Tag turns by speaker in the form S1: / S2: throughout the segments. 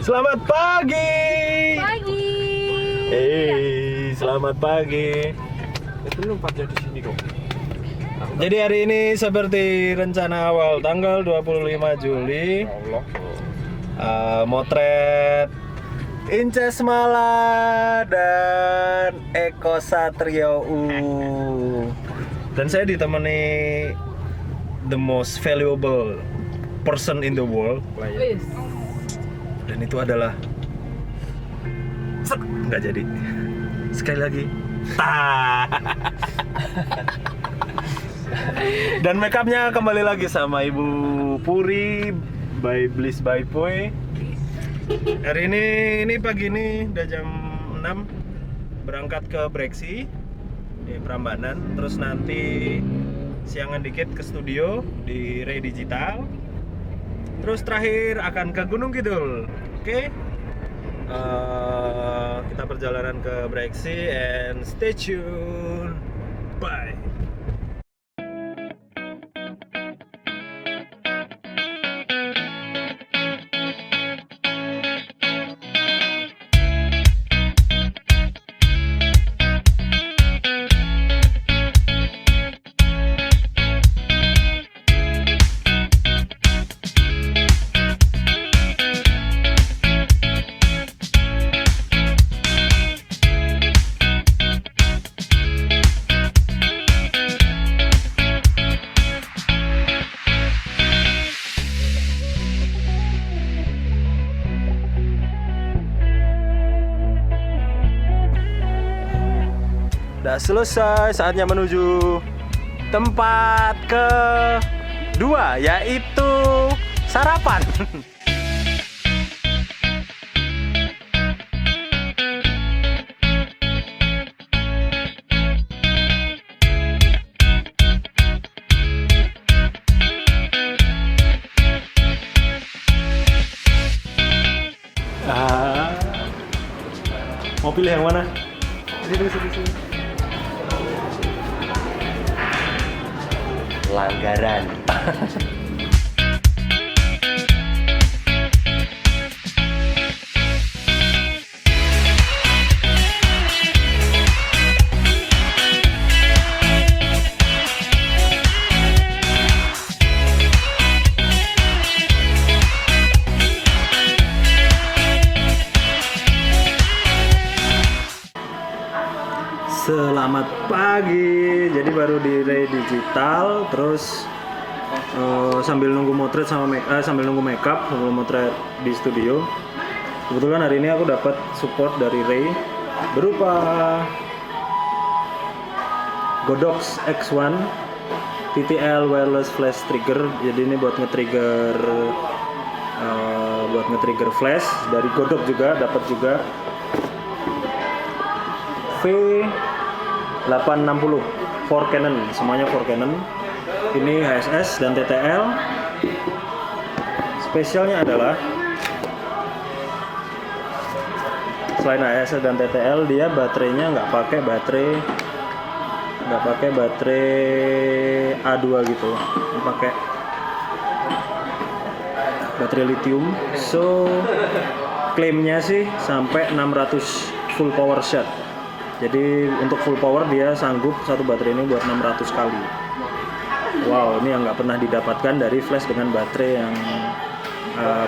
S1: Selamat pagi.
S2: Pagi.
S1: Selamat pagi.
S3: Itu lu parkir di sini kok.
S1: Jadi hari ini seperti rencana awal tanggal 25 Juli
S3: Allah.
S1: motret Inces Mala dan Eko Satrio dan saya ditemani the most valuable person in the world,
S2: Wis.
S1: dan itu adalah nggak jadi sekali lagi dan makeupnya kembali lagi sama Ibu Puri by Bliss by Poi. Hari ini pagi ini udah jam 6 berangkat ke Breksi di Prambanan, terus nanti siangan dikit ke studio di Ray Digital, terus terakhir akan ke Gunung Kidul. Oke? Kita perjalanan ke Breksi and stay tune. Bye. Udah selesai, saatnya menuju tempat kedua, yaitu sarapan. Mau pilih yang mana? Sini. Langgaran. Selamat pagi. Jadi baru di Ray Digital, terus sambil nunggu motret sambil nunggu makeup, sambil motret di studio. Kebetulan hari ini aku dapat support dari Ray berupa Godox X1 TTL wireless flash trigger. Jadi ini buat nge-trigger flash. Dari Godox juga dapat juga V860 4 Canon, semuanya 4 Canon. Ini HSS dan TTL. Spesialnya adalah selain HSS dan TTL, dia baterainya nggak pakai baterai A2 gitu, pakai baterai lithium. So klaimnya sih sampai 600 full power shot. Jadi untuk full power dia sanggup satu baterai ini buat 600 kali. Wow, ini yang nggak pernah didapatkan dari flash dengan baterai yang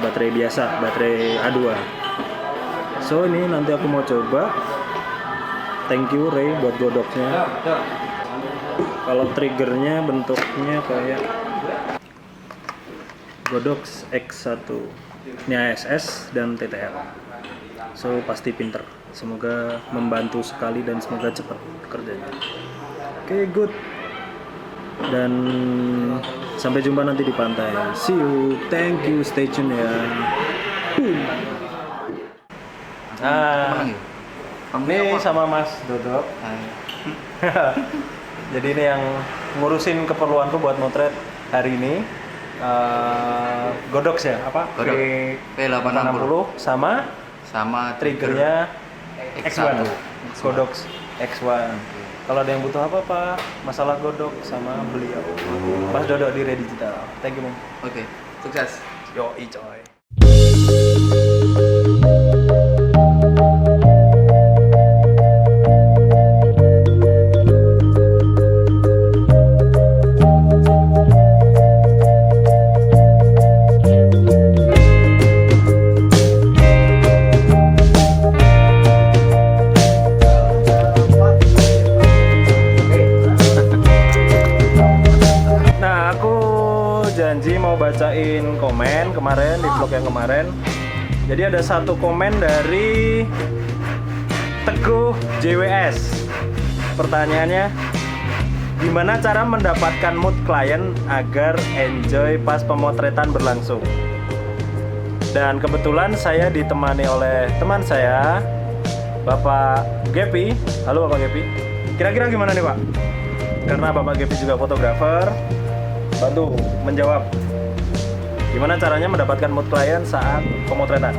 S1: baterai biasa, baterai A2. So ini nanti aku mau coba. Thank you Ray buat Godoxnya. Kalau triggernya bentuknya kayak Godox X1. Ini ASS dan TTL. So pasti pinter. Semoga membantu sekali dan semoga cepat kerjanya. Oke, good. Dan sampai jumpa nanti di pantai. See you. Thank you. Stay tune ya. Ini sama Mas Dodok. Jadi ini yang ngurusin keperluanku buat motret hari ini. Godox ya? Apa?
S4: V860
S1: sama triggernya X1. Godox X1. Kalau ada yang butuh apa Pak? Masalah Godok sama beliau. Mas Dodok di Ray Digital. Thank you, Bang.
S4: Oke, sukses.
S1: Yoi coy. bacain komen kemarin di vlog yang kemarin. Jadi ada satu komen dari Teguh JWS. Pertanyaannya, gimana cara mendapatkan mood klien agar enjoy pas pemotretan berlangsung? Dan kebetulan saya ditemani oleh teman saya, Bapak Gepi. Halo Bapak Gepi. Kira-kira gimana nih Pak? Karena Bapak Gepi juga fotografer, bantu menjawab. Gimana caranya mendapatkan mood klien saat pemotretan?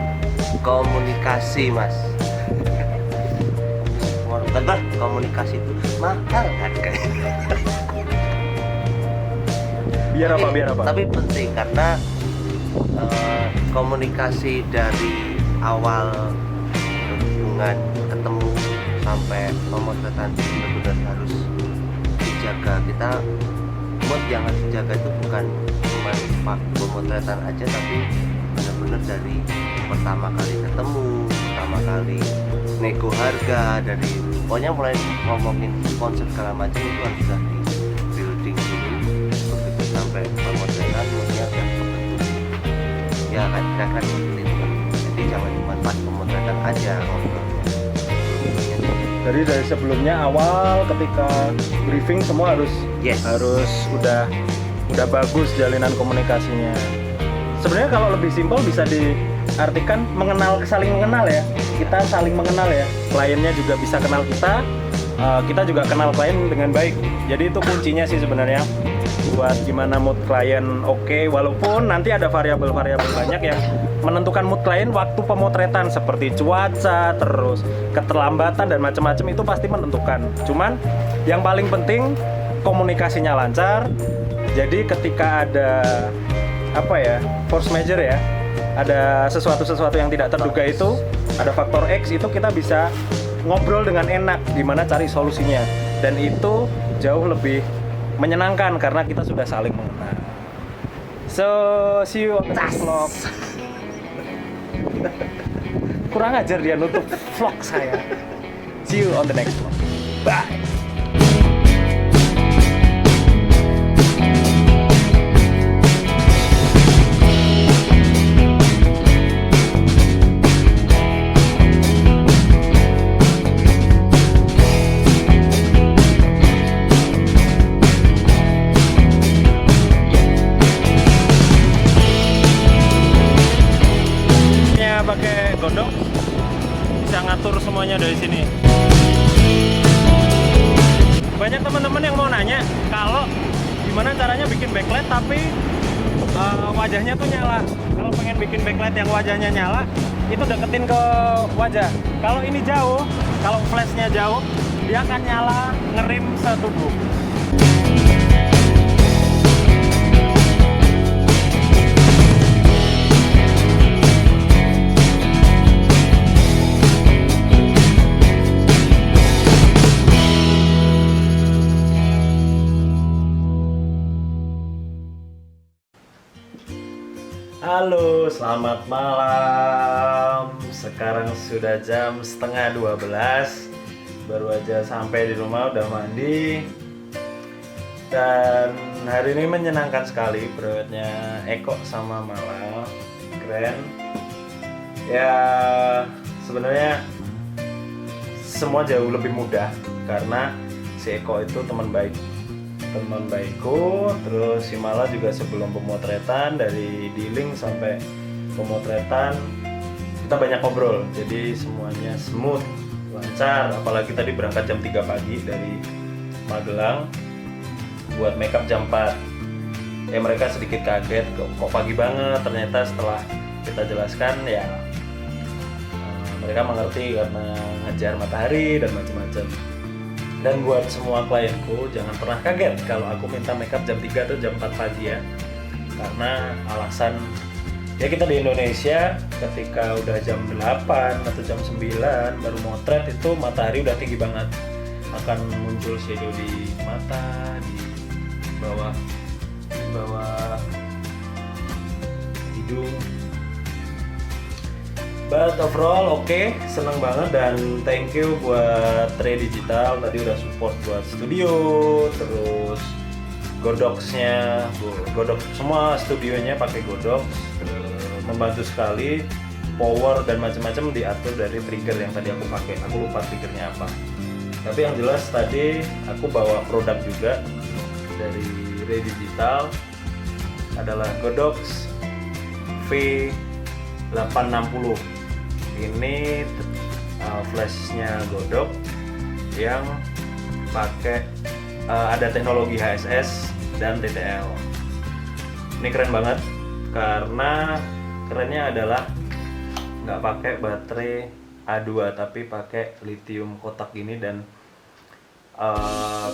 S4: Komunikasi, Mas. Bentar, komunikasi itu mahal harganya.
S1: Biar apa?
S4: Tapi penting karena komunikasi dari awal hubungan ketemu sampai pemotretan benar-benar harus dijaga. Kita mood yang harus dijaga itu bukan cuma pemotretan aja, tapi benar-benar dari pertama kali ketemu, pertama kali nego harga, dari pokoknya mulai ngomongin konsep segala macam itu harus sudah di building dulu. Begitu sampai pemotretan moodnya udah kebentuk. Ya kan kira-kira seperti itu kan. Jadi jangan cuma pas pemotretan aja ngobrolnya.
S1: Jadi dari sebelumnya awal ketika briefing semua harus udah bagus jalinan komunikasinya. Sebenarnya kalau lebih simpel bisa diartikan saling mengenal ya. Kita saling mengenal ya. Kliennya juga bisa kenal kita juga kenal klien dengan baik. Jadi itu kuncinya sih sebenarnya buat gimana mood klien oke. Walaupun nanti ada variabel-variabel banyak yang menentukan mood klien waktu pemotretan seperti cuaca, terus keterlambatan dan macam-macam itu pasti menentukan. Cuman yang paling penting komunikasinya lancar. Jadi ketika ada force major ya, ada sesuatu yang tidak terduga itu, ada faktor X itu kita bisa ngobrol dengan enak gimana cari solusinya, dan itu jauh lebih menyenangkan karena kita sudah saling mengenal. So see you on the next vlog. Kurang ajar dia nutup vlog saya. See you on the next vlog. Bye. Pakai gondok bisa ngatur semuanya dari sini. Banyak teman-teman yang mau nanya kalau gimana caranya bikin backlight tapi wajahnya tuh nyala. Kalau pengen bikin backlight yang wajahnya nyala, itu deketin ke wajah. Kalau ini jauh, kalau flashnya jauh, dia akan nyala ngerim setubuh. Halo, selamat malam. Sekarang sudah jam 11:30. Baru aja sampai di rumah, udah mandi. Dan hari ini menyenangkan sekali, proyeknya Eko sama Mala. Keren. Ya, sebenarnya semua jauh lebih mudah karena si Eko itu teman baikku, terus si Mala juga sebelum pemotretan, dari dealing sampai pemotretan kita banyak ngobrol, jadi semuanya smooth, lancar. Apalagi tadi berangkat jam 3 pagi dari Magelang buat makeup jam 4. Ya mereka sedikit kaget, kok pagi banget. Ternyata setelah kita jelaskan ya mereka mengerti karena ngejar matahari dan macam-macam. Dan buat semua klienku, jangan pernah kaget kalau aku minta makeup jam 3 atau jam 4 pagi ya. Karena alasan, ya kita di Indonesia ketika udah jam 8 atau jam 9 baru motret itu matahari udah tinggi banget. Akan muncul shadow di mata, di bawah hidung. But overall oke, seneng banget, dan thank you buat Trade Digital tadi udah support buat studio, terus Godox-nya, Godox semua studionya pakai Godox, membantu sekali. Power dan macam-macam diatur dari trigger yang tadi aku pakai. Aku lupa triggernya apa. Tapi yang jelas tadi aku bawa produk juga dari Ray Digital, adalah Godox V860. Ini flashnya Godox yang pakai ada teknologi HSS dan TTL. Ini keren banget karena kerennya adalah nggak pakai baterai A2 tapi pakai lithium kotak gini, dan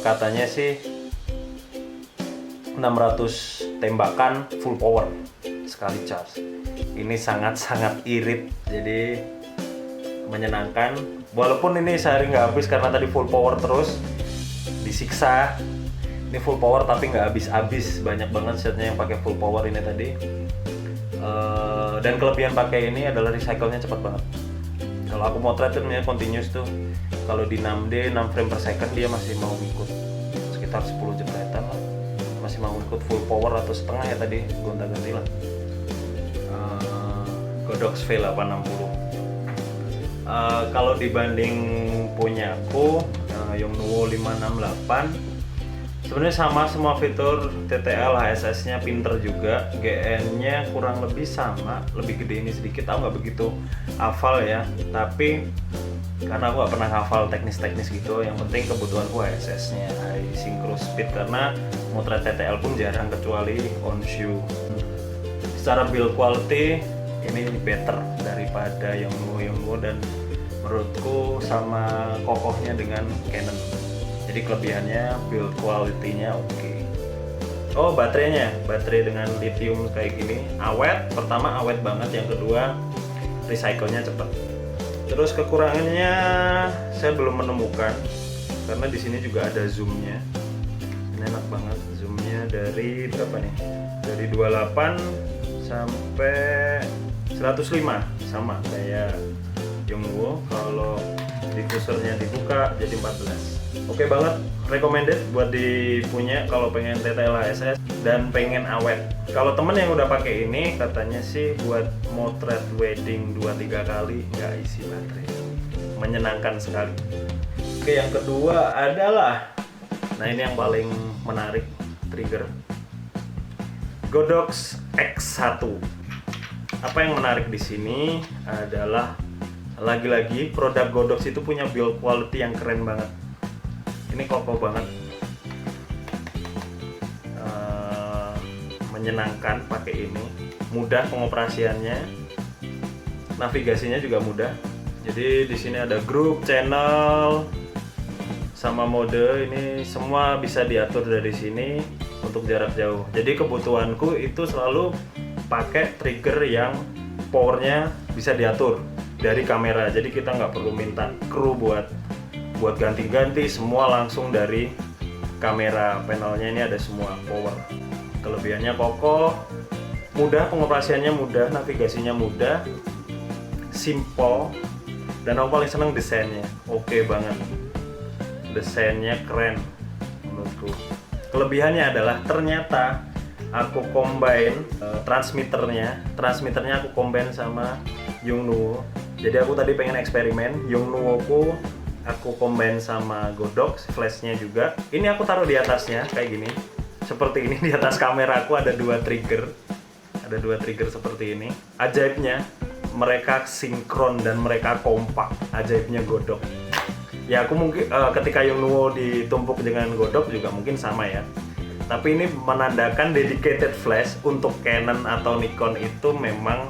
S1: katanya sih 600 tembakan full power sekali charge. Ini sangat-sangat irit, jadi menyenangkan. Walaupun ini sehari nggak habis karena tadi full power terus, disiksa. Ini full power tapi nggak habis-habis, banyak banget shotnya yang pakai full power ini tadi. Dan kelebihan pakai ini adalah recycle-nya cepat banget. Kalau aku motret itu continuous tuh, kalau di 6D 6 frame per second dia masih mau ngikut sekitar 10 jepretan lah, masih mau ngikut full power atau setengah ya tadi, gonta-ganti lah. Godox V860. Kalau dibanding punyaku Yongnuo 568, sebenarnya sama semua fitur, TTL, HSS-nya pinter juga, GN-nya kurang lebih sama, lebih gede ini sedikit. Aku nggak begitu hafal ya, tapi karena aku nggak pernah hafal teknis-teknis gitu, yang penting kebutuhanku HSS-nya, high synchro speed, karena motret TTL pun jarang kecuali on shoe. Secara build quality ini better daripada Yongnuo, dan menurutku sama kokohnya dengan Canon. Jadi kelebihannya build quality-nya oke. Oh, baterainya, baterai dengan lithium kayak gini, awet. Pertama awet banget, yang kedua recycle-nya cepat. Terus kekurangannya saya belum menemukan, karena di sini juga ada zoom-nya. Ini enak banget, zoom-nya dari berapa nih? Dari 28 sampai 105, sama kayak Yongnuo. Kalau diffusernya dibuka jadi 14. Oke banget, recommended buat dipunya kalau pengen TTL HSS dan pengen awet. Kalau temen yang udah pakai ini katanya sih buat motret wedding 2-3 kali nggak isi baterai. Menyenangkan sekali. Oke, yang kedua adalah, nah ini yang paling menarik, trigger Godox X1. Apa yang menarik di sini adalah lagi-lagi produk Godox itu punya build quality yang keren banget. Ini kokoh banget, menyenangkan pakai ini, mudah pengoperasiannya, navigasinya juga mudah. Jadi di sini ada grup, channel, sama mode, ini semua bisa diatur dari sini untuk jarak jauh. Jadi kebutuhanku itu selalu pakai trigger yang powernya bisa diatur dari kamera. Jadi kita nggak perlu minta kru buat ganti-ganti, semua langsung dari kamera. Panelnya ini ada semua power. Kelebihannya kokoh, mudah pengoperasiannya, mudah navigasinya, mudah, simple, dan aku paling seneng desainnya. Oke banget, desainnya keren menurutku. Kelebihannya adalah ternyata aku combine transmitternya aku combine sama Yongnuo. Jadi aku tadi pengen eksperimen, Yongnuo aku combine sama Godox, flashnya juga. Ini aku taruh di atasnya kayak gini, seperti ini. Di atas kamera aku ada dua trigger seperti ini. Ajaibnya mereka sinkron dan mereka kompak. Ajaibnya Godox. Ya aku mungkin ketika Yongnuo ditumpuk dengan Godox juga mungkin sama ya. Tapi ini menandakan dedicated flash untuk Canon atau Nikon itu memang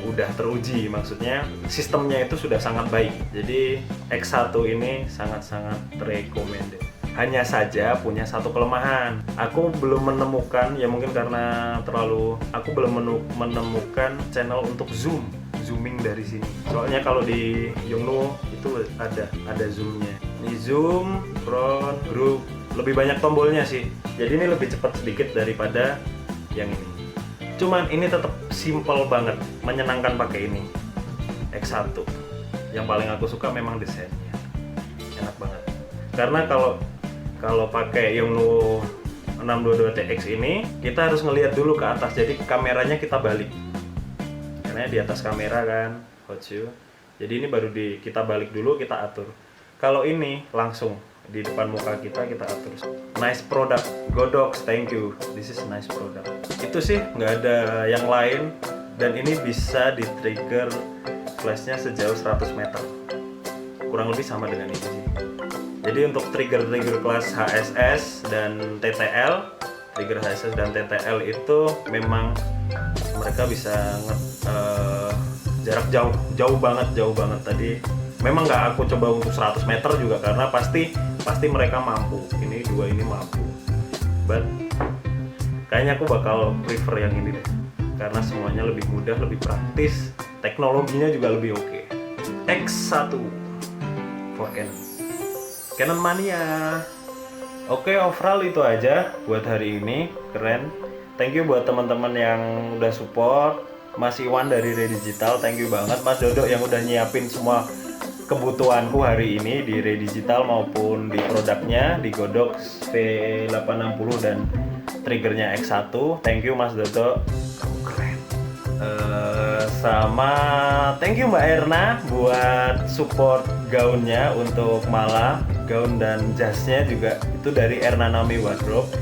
S1: udah teruji, maksudnya sistemnya itu sudah sangat baik. Jadi X1 ini sangat-sangat recommended. Hanya saja punya satu kelemahan. Aku belum menemukan, ya mungkin karena aku belum menemukan channel untuk zooming dari sini. Soalnya kalau di Yongnuo itu ada zoomnya. Ini zoom, front, group, lebih banyak tombolnya sih. Jadi ini lebih cepat sedikit daripada yang ini. Cuman ini tetap simple banget, menyenangkan pakai ini. X1. Yang paling aku suka memang desainnya. Enak banget. Karena kalau pakai Yongnuo 622 TX ini kita harus ngelihat dulu ke atas, jadi kameranya kita balik karena di atas kamera kan hot shoe. Jadi ini baru kita balik dulu, kita atur. Kalau ini langsung di depan muka kita atur. Nice product Godox, thank you, this is nice product. Itu sih, nggak ada yang lain. Dan ini bisa di trigger flashnya sejauh 100 meter, kurang lebih sama dengan ini sih. Jadi untuk trigger kelas HSS dan TTL, trigger HSS dan TTL itu memang mereka bisa jarak jauh banget tadi. Memang nggak aku coba untuk 100 meter juga karena pasti mereka mampu. Ini dua ini mampu. But kayaknya aku bakal prefer yang ini deh. Karena semuanya lebih mudah, lebih praktis, teknologinya juga lebih oke. X1 for Canon Mania. Oke, overall itu aja buat hari ini, keren. Thank you buat teman-teman yang udah support. Mas Iwan dari Redigital, thank you banget. Mas Dodo yang udah nyiapin semua kebutuhanku hari ini di Redigital maupun di produknya di Godox V860 dan triggernya X1. Thank you Mas Dodo, kamu keren. Sama thank you Mbak Erna buat support gaunnya untuk Mala, gaun dan jasnya juga itu dari Erna Nami Wardrobe.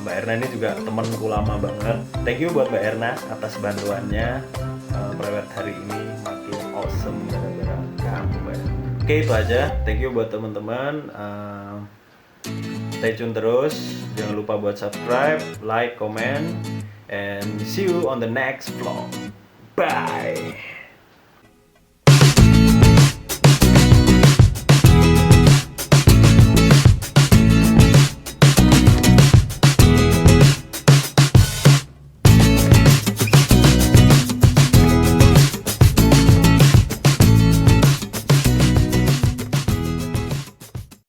S1: Mbak Erna ini juga temanku lama banget. Thank you buat Mbak Erna atas bantuannya. Prewed hari ini makin awesome gara-gara kamu, Mbak. Oke, itu aja. Thank you buat teman-teman. Stay tune terus. Jangan lupa buat subscribe, like, comment, and see you on the next vlog. Bye.